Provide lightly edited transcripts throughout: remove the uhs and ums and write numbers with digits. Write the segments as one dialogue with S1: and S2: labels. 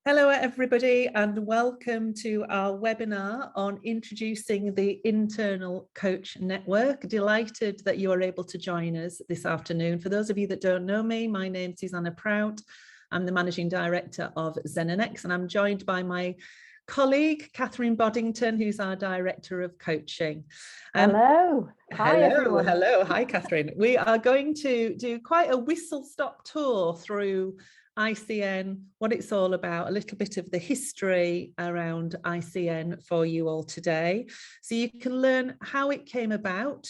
S1: Hello everybody and welcome to our webinar on introducing the Internal Coach Network. Delighted that you are able to join us this afternoon. For those of you that don't know me, my name's Susanna Prout. I'm the Managing Director of Xenonex and I'm joined by my colleague Catherine Boddington, who's our Director of Coaching.
S2: Hello. Hi, everyone.
S1: Hello. Hi, Catherine. We are going to do quite a whistle-stop tour through ICN, what it's all about, a little bit of the history around ICN for you all today. So you can learn how it came about,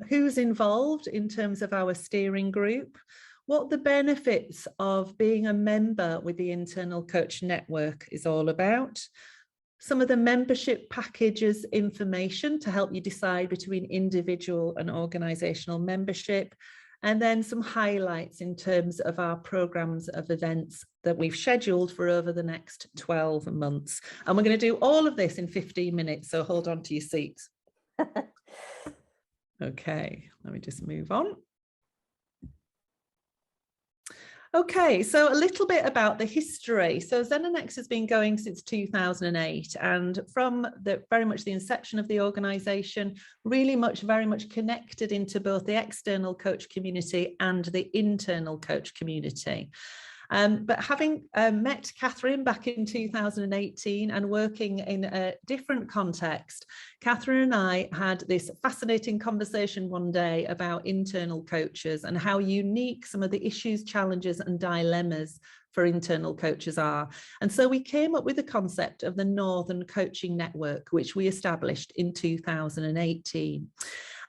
S1: who's involved in terms of our steering group, what the benefits of being a member with the Internal Coach Network is all about, some of the membership packages information to help you decide between individual and organisational membership, and then some highlights in terms of our programmes of events that we've scheduled for over the next 12 months. And we're going to do all of this in 15 minutes, so hold on to your seats. Okay, let me just move on. Okay, so a little bit about the history. So Xenonex has been going since 2008, and from very much the inception of the organisation, very much connected into both the external coach community and the internal coach community. But having met Catherine back in 2018 and working in a different context, Catherine and I had this fascinating conversation one day about internal coaches and how unique some of the issues, challenges and dilemmas for internal coaches are. And so we came up with the concept of the Northern Coaching Network, which we established in 2018.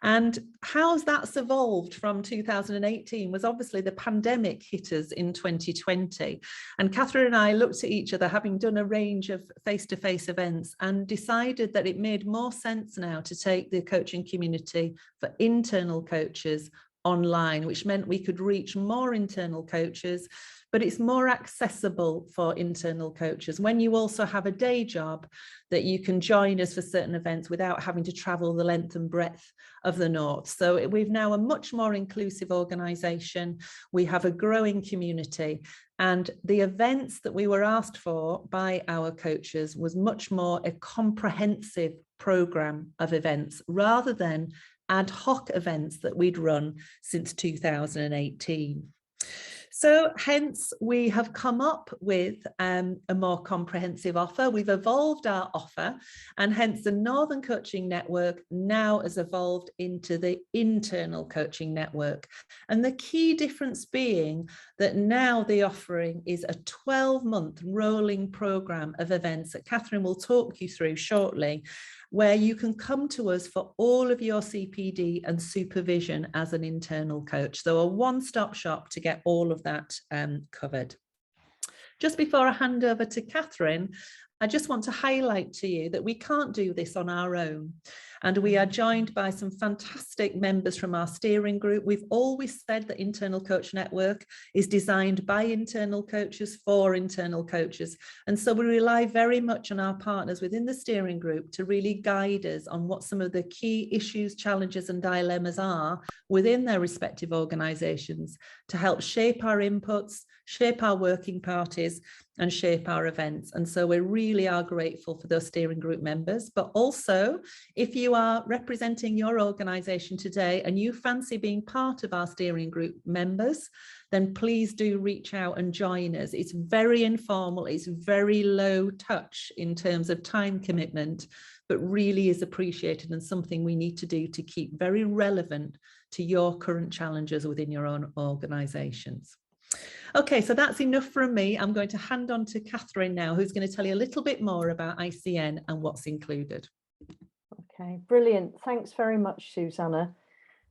S1: And how's that's evolved from 2018 was obviously the pandemic hit us in 2020. And Catherine and I looked at each other, having done a range of face-to-face events, and decided that it made more sense now to take the coaching community for internal coaches online, which meant we could reach more internal coaches, but it's more accessible for internal coaches when you also have a day job that you can join us for certain events without having to travel the length and breadth of the North. So we've now a much more inclusive organisation. We have a growing community, and the events that we were asked for by our coaches was much more a comprehensive programme of events rather than ad hoc events that we'd run since 2018. So hence we have come up with a more comprehensive offer. We've evolved our offer, and hence the Northern Coaching Network now has evolved into the Internal Coaching Network. And the key difference being that now the offering is a 12-month rolling programme of events that Catherine will talk you through shortly, where you can come to us for all of your CPD and supervision as an internal coach. So a one-stop shop to get all of that covered. Just before I hand over to Catherine, I just want to highlight to you that we can't do this on our own. And we are joined by some fantastic members from our steering group. We've always said that Internal Coach Network is designed by internal coaches for internal coaches. And so we rely very much on our partners within the steering group to really guide us on what some of the key issues, challenges and dilemmas are within their respective organisations to help shape our inputs, shape our working parties and shape our events. And so we really are grateful for those steering group members. But also, if you are representing your organisation today and you fancy being part of our steering group members, then please do reach out and join us. It's very informal, it's very low touch in terms of time commitment, but really is appreciated and something we need to do to keep very relevant to your current challenges within your own organisations. Okay, so that's enough from me. I'm going to hand on to Catherine now, who's going to tell you a little bit more about ICN and what's included.
S2: Okay, brilliant. Thanks very much, Susanna.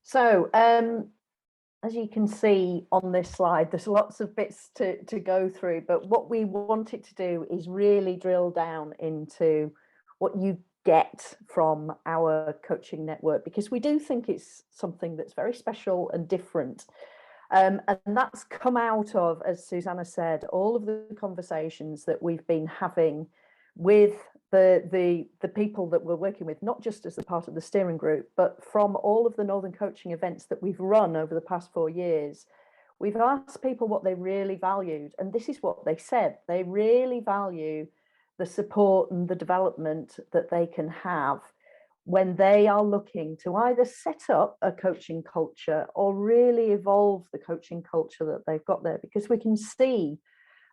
S2: So, as you can see on this slide, there's lots of bits to go through, but what we wanted to do is really drill down into what you get from our coaching network, because we do think it's something that's very special and different. And that's come out of, as Susanna said, all of the conversations that we've been having with the people that we're working with, not just as a part of the steering group, but from all of the Northern Coaching events that we've run over the past 4 years. we've asked people what they really valued, and this is what they said. They really value the support and the development that they can have when they are looking to either set up a coaching culture or really evolve the coaching culture that they've got there, because we can see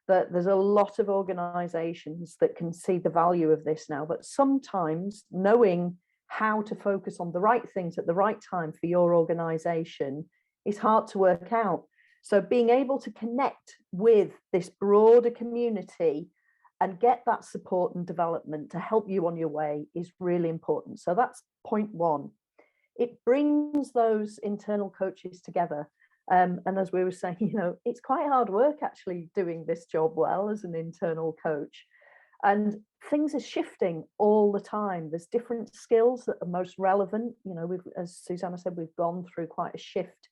S2: that there's a lot of organizations that can see the value of this now, but sometimes knowing how to focus on the right things at the right time for your organization is hard to work out. So being able to connect with this broader community and get that support and development to help you on your way is really important. So that's point one. It brings those internal coaches together. And as we were saying, you know, it's quite hard work actually doing this job well as an internal coach. And things are shifting all the time. There's different skills that are most relevant. You know, as Susanna said, we've gone through quite a shift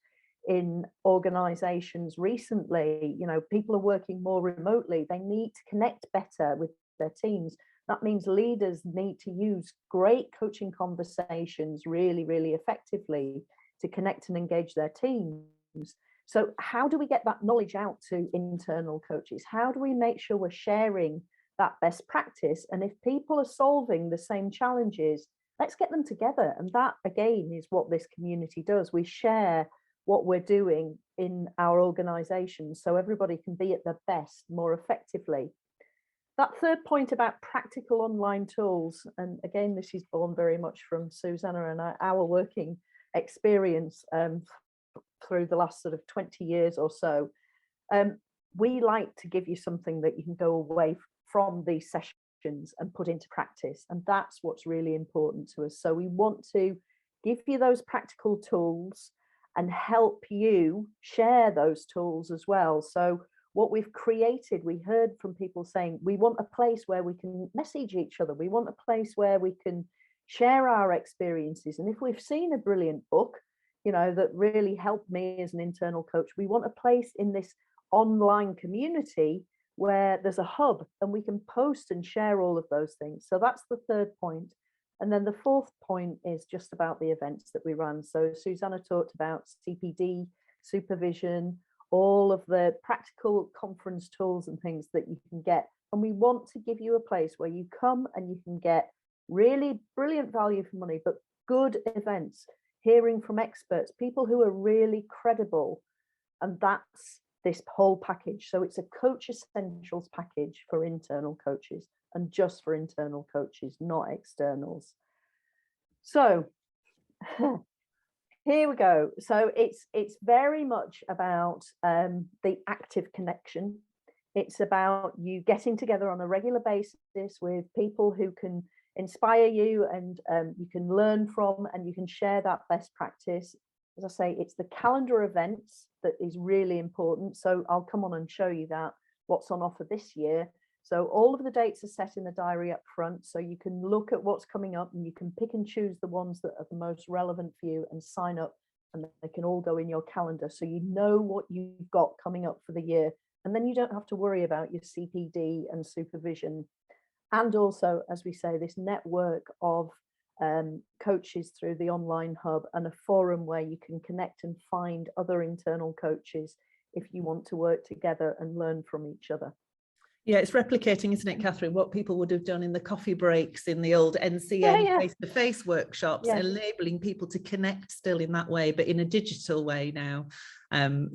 S2: in organizations recently. You know, people are working more remotely. They need to connect better with their teams. That means leaders need to use great coaching conversations really, really effectively to connect and engage their teams. So how do we get that knowledge out to internal coaches? How do we make sure we're sharing that best practice? And if people are solving the same challenges, let's get them together. And that, again, is what this community does. We share what we're doing in our organizations so everybody can be at their best more effectively. That third point about practical online tools, and again, this is born very much from Susanna and our working experience through the last sort of 20 years or so. We like to give you something that you can go away from these sessions and put into practice. And that's what's really important to us. So we want to give you those practical tools and help you share those tools as well. So what we've created, we heard from people saying, we want a place where we can message each other. We want a place where we can share our experiences. And if we've seen a brilliant book, you know, that really helped me as an internal coach, we want a place in this online community where there's a hub and we can post and share all of those things. So that's the third point. And then the fourth point is just about the events that we run. So Susanna talked about CPD, supervision, all of the practical conference tools and things that you can get. And we want to give you a place where you come and you can get really brilliant value for money, but good events, hearing from experts, people who are really credible. And that's this whole package. So it's a coach essentials package for internal coaches, and just for internal coaches, not externals. So here we go. So it's very much about the active connection. It's about you getting together on a regular basis with people who can inspire you and you can learn from, and you can share that best practice. As I say, it's the calendar events that is really important. So I'll come on and show you that, what's on offer this year. So all of the dates are set in the diary up front, so you can look at what's coming up and you can pick and choose the ones that are the most relevant for you and sign up, and they can all go in your calendar so you know what you've got coming up for the year. And then you don't have to worry about your CPD and supervision. And also, as we say, this network of coaches through the online hub and a forum where you can connect and find other internal coaches if you want to work together and learn from each other.
S1: Yeah, it's replicating, isn't it, Catherine, what people would have done in the coffee breaks in the old NCN face-to-face workshops, enabling people to connect still in that way, but in a digital way now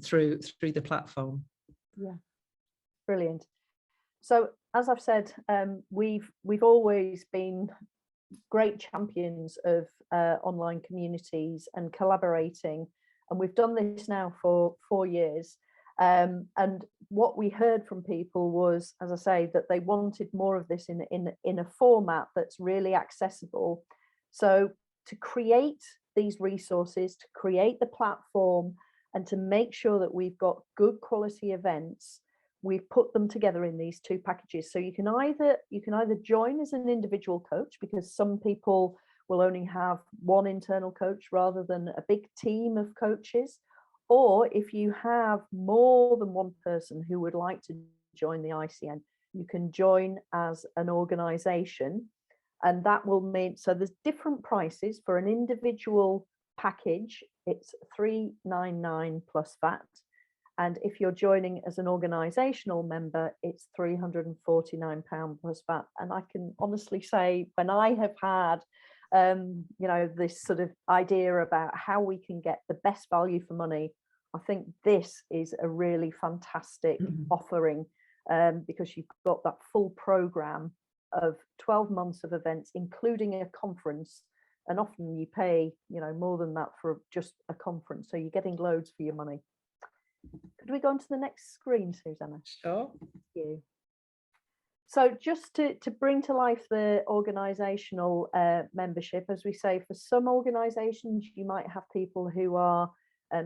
S1: through the platform. Yeah,
S2: brilliant. So as I've said, we've always been great champions of online communities and collaborating, and we've done this now for 4 years. And what we heard from people was, as I say, that they wanted more of this in a format that's really accessible. So to create these resources, to create the platform, and to make sure that we've got good quality events, we've put them together in these two packages. So you can either join as an individual coach, because some people will only have one internal coach rather than a big team of coaches. Or if you have more than one person who would like to join the ICN, you can join as an organization. And that will mean, so there's different prices for an individual package. It's $399 plus VAT. And if you're joining as an organisational member, it's £349 plus VAT. And I can honestly say, when I have had, this sort of idea about how we can get the best value for money, I think this is a really fantastic offering, because you've got that full programme of 12 months of events, including a conference. And often you pay, more than that for just a conference. So you're getting loads for your money. Could we go on to the next screen, Susanna?
S1: Sure.
S2: Thank you. So just to bring to life the organisational membership, as we say, for some organisations, you might have people who are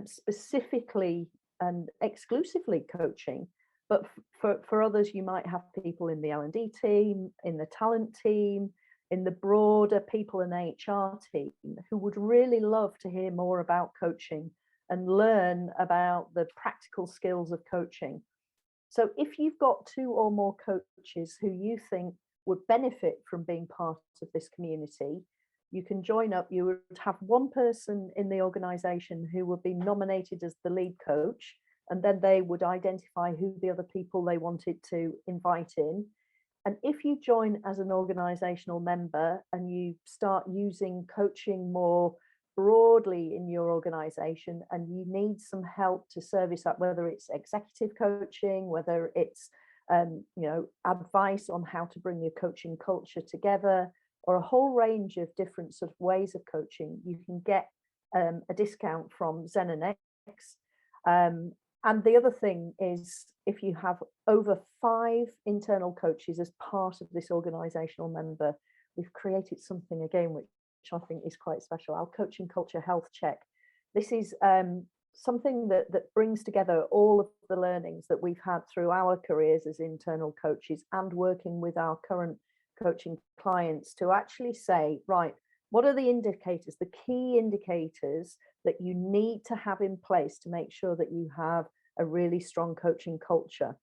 S2: specifically and exclusively coaching, but for others, you might have people in the L&D team, in the talent team, in the broader people and HR team who would really love to hear more about coaching and learn about the practical skills of coaching. So if you've got 2 or more coaches who you think would benefit from being part of this community, you can join up. You would have one person in the organisation who would be nominated as the lead coach, and then they would identify who the other people they wanted to invite in. And if you join as an organisational member and you start using coaching more broadly in your organisation, and you need some help to service that, whether it's executive coaching, whether it's advice on how to bring your coaching culture together, or a whole range of different sort of ways of coaching, you can get a discount from ZenNX. And the other thing is, if you have over 5 internal coaches as part of this organisational member, we've created something again which I think is quite special, our coaching culture health check. This is something that brings together all of the learnings that we've had through our careers as internal coaches and working with our current coaching clients to actually say, right, what are the indicators, the key indicators that you need to have in place to make sure that you have a really strong coaching culture?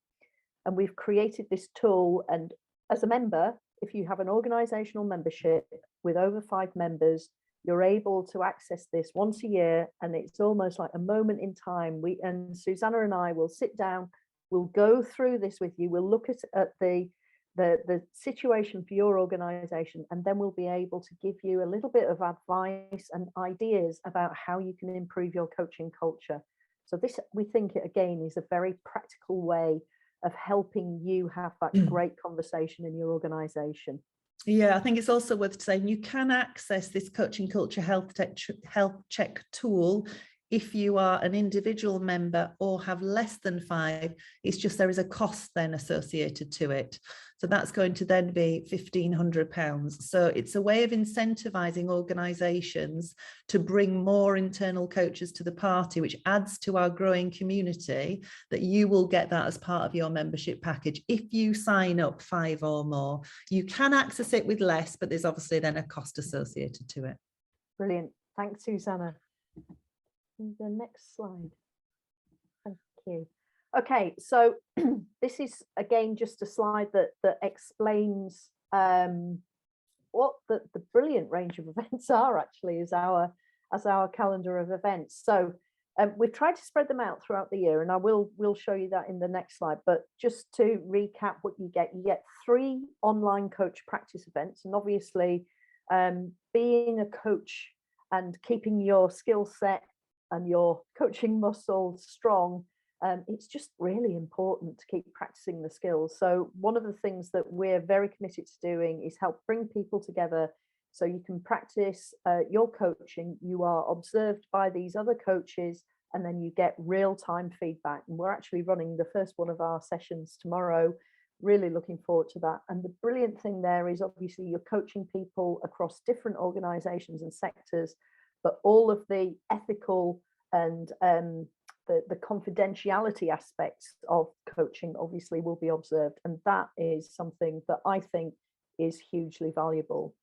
S2: And we've created this tool, and as a member, if you have an organizational membership with over 5 members, you're able to access this once a year, and it's almost like a moment in time. And Susanna and I will sit down, we'll go through this with you, we'll look at the situation for your organization, and then we'll be able to give you a little bit of advice and ideas about how you can improve your coaching culture. So this, we think, again, is a very practical way of helping you have that great conversation in your organization.
S1: Yeah, I think it's also worth saying you can access this coaching culture health check tool if you are an individual member or have less than 5. It's just there is a cost then associated to it. So that's going to then be £1,500. So it's a way of incentivizing organizations to bring more internal coaches to the party, which adds to our growing community, that you will get that as part of your membership package. If you sign up 5 or more, you can access it with less, but there's obviously then a cost associated to it.
S2: Brilliant. Thanks, Susanna. The next slide. Thank you. Okay, so this is again just a slide that explains what the brilliant range of events are actually as our calendar of events. So we've tried to spread them out throughout the year, and we'll show you that in the next slide. But just to recap what you get 3 online coach practice events, and obviously being a coach and keeping your skill set and your coaching muscles strong, it's just really important to keep practicing the skills. So one of the things that we're very committed to doing is help bring people together so you can practice your coaching. You are observed by these other coaches, and then you get real-time feedback. And we're actually running the first one of our sessions tomorrow. Really looking forward to that. And the brilliant thing there is obviously you're coaching people across different organizations and sectors, but all of the ethical and the confidentiality aspects of coaching obviously will be observed, and that is something that I think is hugely valuable.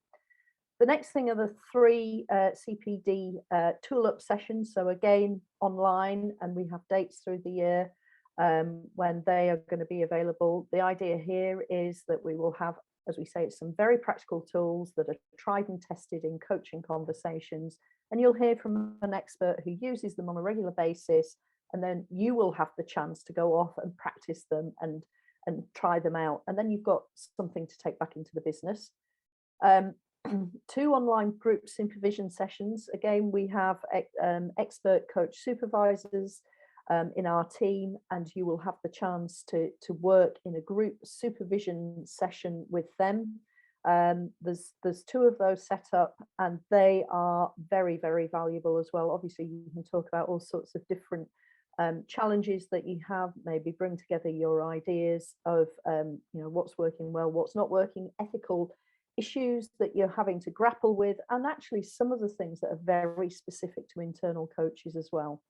S2: The next thing are the 3 CPD tool-up sessions. So again, online, and we have dates through the year when they are going to be available. The idea here is that we will have, as we say, some very practical tools that are tried and tested in coaching conversations, and you'll hear from an expert who uses them on a regular basis and then you will have the chance to go off and practice them and try them out, and then you've got something to take back into the business. 2 online group supervision sessions. Again, we have expert coach supervisors in our team, and you will have the chance to work in a group supervision session with them. There's 2 of those set up, and they are very, very valuable as well. Obviously, you can talk about all sorts of different challenges that you have, maybe bring together your ideas of what's working well, what's not working, ethical issues that you're having to grapple with, and actually some of the things that are very specific to internal coaches as well.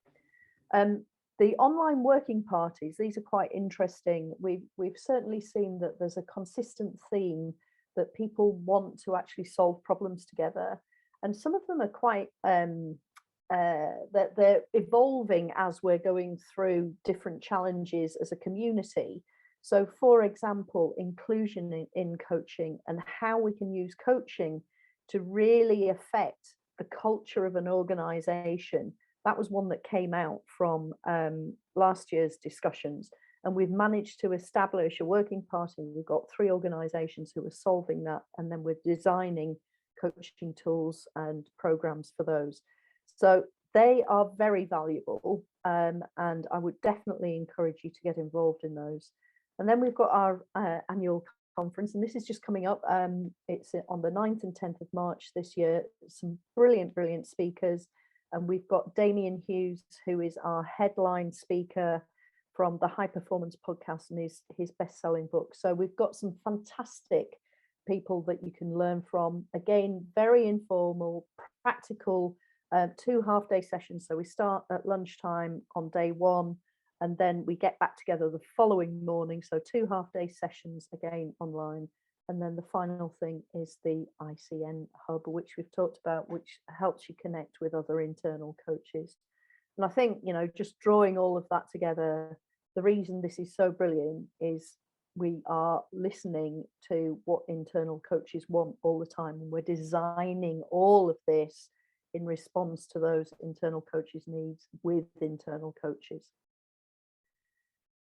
S2: The online working parties, these are quite interesting. We've certainly seen that there's a consistent theme that people want to actually solve problems together, and some of them are quite that they're evolving as we're going through different challenges as a community. So, for example, inclusion in coaching, and how we can use coaching to really affect the culture of an organization. That was one that came out from last year's discussions, and we've managed to establish a working party. We've got 3 organizations who are solving that, and then we're designing coaching tools and programs for those. So they are very valuable, and I would definitely encourage you to get involved in those. And then we've got our annual conference, and this is just coming up. It's on the 9th and 10th of March this year. Some brilliant, brilliant speakers. And we've got Damien Hughes, who is our headline speaker from the High Performance Podcast and his best-selling book. So we've got some fantastic people that you can learn from. Again, very informal, practical, 2 half-day sessions. So we start at lunchtime on day 1, and then we get back together the following morning. So 2 half-day sessions, again online. And then the final thing is the ICN hub, which we've talked about, which helps you connect with other internal coaches. And I think, just drawing all of that together, the reason this is so brilliant is we are listening to what internal coaches want all the time, and we're designing all of this in response to those internal coaches' needs with internal coaches.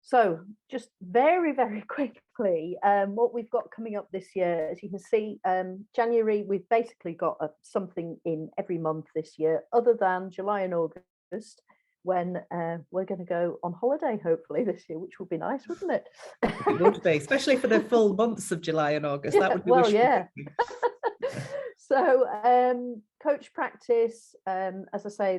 S2: So just very, very quickly, what we've got coming up this year, as you can see, January, we've basically got something in every month this year, other than July and August, when we're going to go on holiday, hopefully this year, which would be nice, wouldn't it?
S1: It would be, especially for the full months of July and August. That would be
S2: well, yeah. So coach practice, as I say,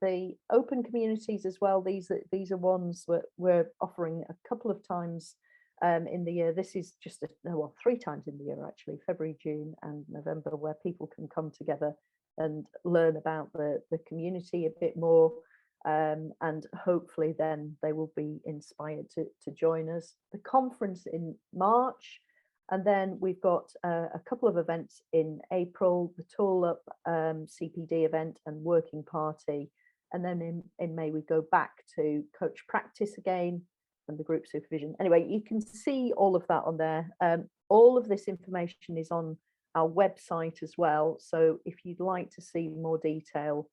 S2: the open communities as well. These are ones that we're offering a couple of times in the year. This is just 3 times in the year actually, February, June and November, where people can come together and learn about the community a bit more, and hopefully then they will be inspired to join us. The conference in March. And then we've got a couple of events in April, the Tool Up CPD event and working party. And then in May, we go back to coach practice again and the group supervision. Anyway, you can see all of that on there. All of this information is on our website as well. So if you'd like to see more detail,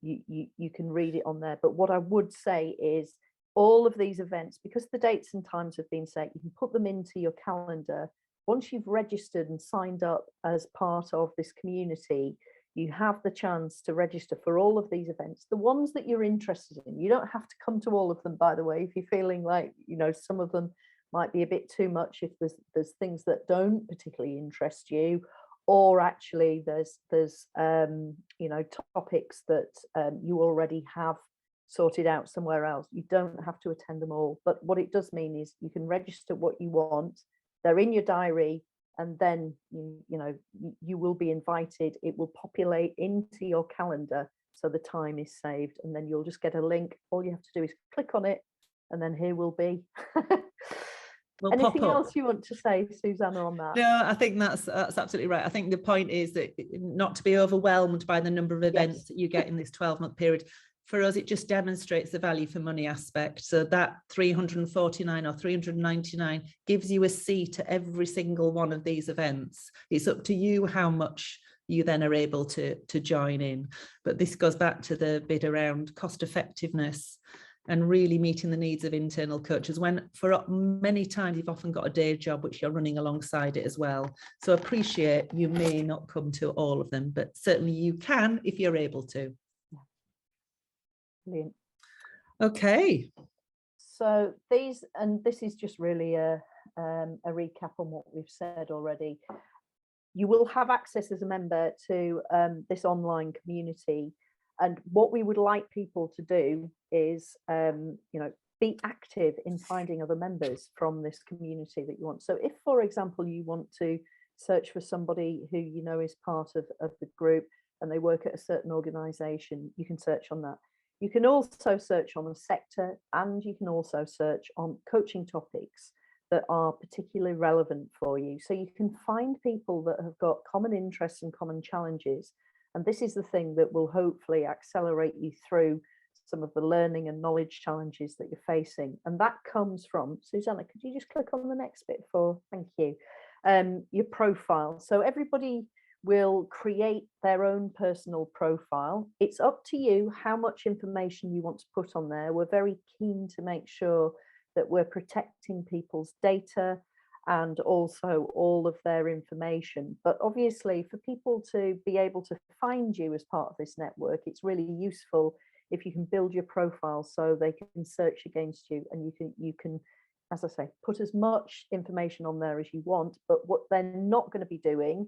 S2: you can read it on there. But what I would say is, all of these events, because the dates and times have been set, you can put them into your calendar. Once you've registered and signed up as part of this community, you have the chance to register for all of these events, the ones that you're interested in. You don't have to come to all of them, by the way, if you're feeling like, some of them might be a bit too much, if there's things that don't particularly interest you, or actually there's topics that you already have sorted out somewhere else. You don't have to attend them all, but what it does mean is you can register what you want. They're in your diary, and then you will be invited. It will populate into your calendar, so the time is saved, and then you'll just get a link. All you have to do is click on it, and then here we'll be.
S1: We'll
S2: Anything else you want to say, Susanna, on that?
S1: No, I think that's absolutely right. I think the point is that not to be overwhelmed by the number of events that you get in this 12-month period. For us, it just demonstrates the value for money aspect. So that 349 or 399 gives you a seat at every single one of these events. It's up to you how much you then are able to join in. But this goes back to the bit around cost effectiveness and really meeting the needs of internal coaches, when for many times you've often got a day job which you're running alongside it as well. So appreciate you may not come to all of them, but certainly you can if you're able to.
S2: Brilliant.
S1: Okay.
S2: So this is just really a recap on what we've said already. You will have access as a member to this online community, and what we would like people to do is be active in finding other members from this community that you want. So if, for example, you want to search for somebody who you know is part of the group and they work at a certain organization, you can search on that. You can also search on a sector, and you can also search on coaching topics that are particularly relevant for you. So you can find people that have got common interests and common challenges. And this is the thing that will hopefully accelerate you through some of the learning and knowledge challenges that you're facing. And that comes from, Susanna, could you just click on the next bit thank you, your profile. So everybody will create their own personal profile. It's up to you how much information you want to put on there. We're very keen to make sure that we're protecting people's data and also all of their information. But obviously, for people to be able to find you as part of this network, it's really useful if you can build your profile so they can search against you, and you can, as I say, put as much information on there as you want. But what they're not going to be doing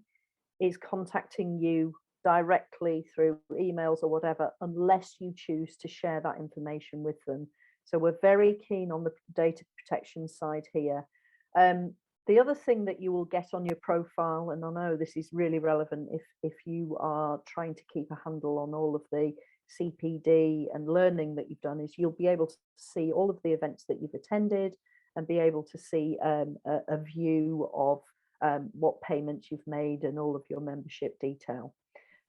S2: is contacting you directly through emails or whatever, unless you choose to share that information with them. So we're very keen on the data protection side here. The other thing that you will get on your profile, and I know this is really relevant if you are trying to keep a handle on all of the CPD and learning that you've done, is you'll be able to see all of the events that you've attended and be able to see a view of what payments you've made and all of your membership detail.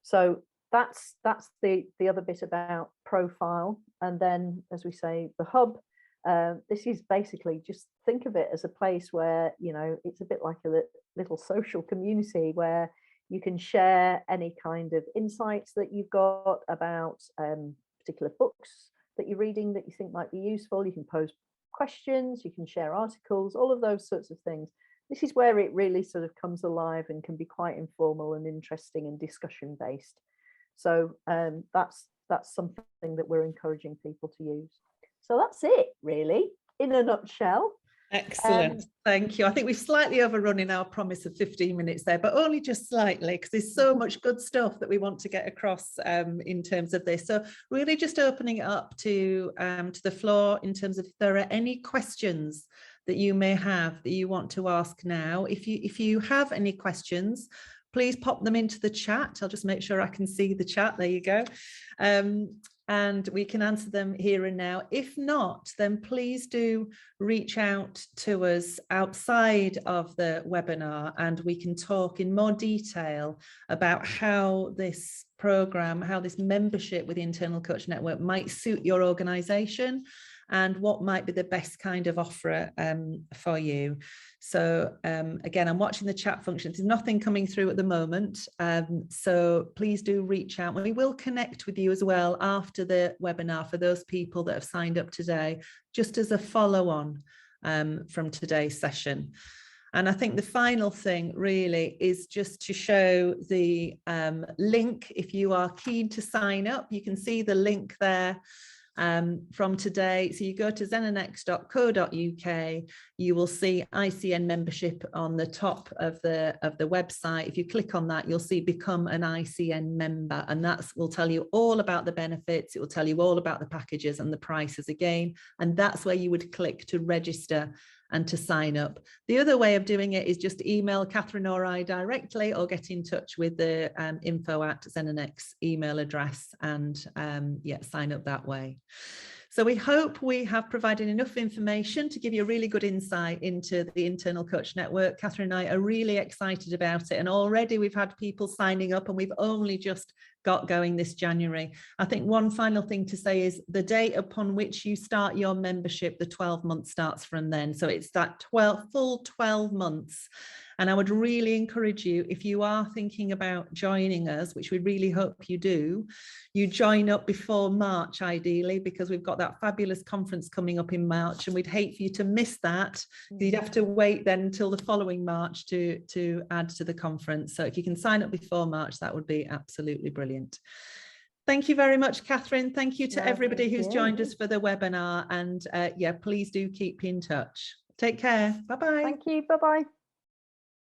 S2: So that's the other bit about profile. And then, as we say, the hub, this is basically, just think of it as a place where, it's a bit like a little social community where you can share any kind of insights that you've got about particular books that you're reading that you think might be useful. You can pose questions, you can share articles, all of those sorts of things. This is where it really sort of comes alive and can be quite informal and interesting and discussion based. So that's something that we're encouraging people to use. So that's it, really, in a nutshell.
S1: Excellent. Thank you. I think we've slightly overrun in our promise of 15 minutes there, but only just slightly, because there's so much good stuff that we want to get across in terms of this. So really just opening it up to the floor in terms of if there are any questions that you may have that you want to ask now. If you have any questions, please pop them into the chat. I'll just make sure I can see the chat. There you go. And we can answer them here and now. If not, then please do reach out to us outside of the webinar, and we can talk in more detail about how this program, how this membership with the Internal Coach Network might suit your organization and what might be the best kind of offer for you. So again, I'm watching the chat function. There's nothing coming through at the moment. So please do reach out. We will connect with you as well after the webinar for those people that have signed up today, just as a follow-on from today's session. And I think the final thing really is just to show the link. If you are keen to sign up, you can see the link there from today. So you go to zenanex.co.uk, you will see ICN membership on the top of the website. If you click on that, you'll see become an ICN member, and that will tell you all about the benefits. It will tell you all about the packages and the prices again, and that's where you would click to register and to sign up. The other way of doing it is just email Catherine or I directly, or get in touch with the info@zenanex email address and sign up that way. So we hope we have provided enough information to give you a really good insight into the Internal Coach Network. Catherine and I are really excited about it, and already we've had people signing up, and we've only just got going this January. I think one final thing to say is the date upon which you start your membership, the 12 months starts from then. So it's that full 12 months. And I would really encourage you, if you are thinking about joining us, which we really hope you do, you join up before March, ideally, because we've got that fabulous conference coming up in March, and we'd hate for you to miss that. You'd have to wait then until the following March to add to the conference. So if you can sign up before March, that would be absolutely brilliant. Thank you very much, Catherine. Thank you to everybody who's joined us for the webinar. And yeah, please do keep in touch. Take care. Bye-bye.
S2: Thank you. Bye-bye.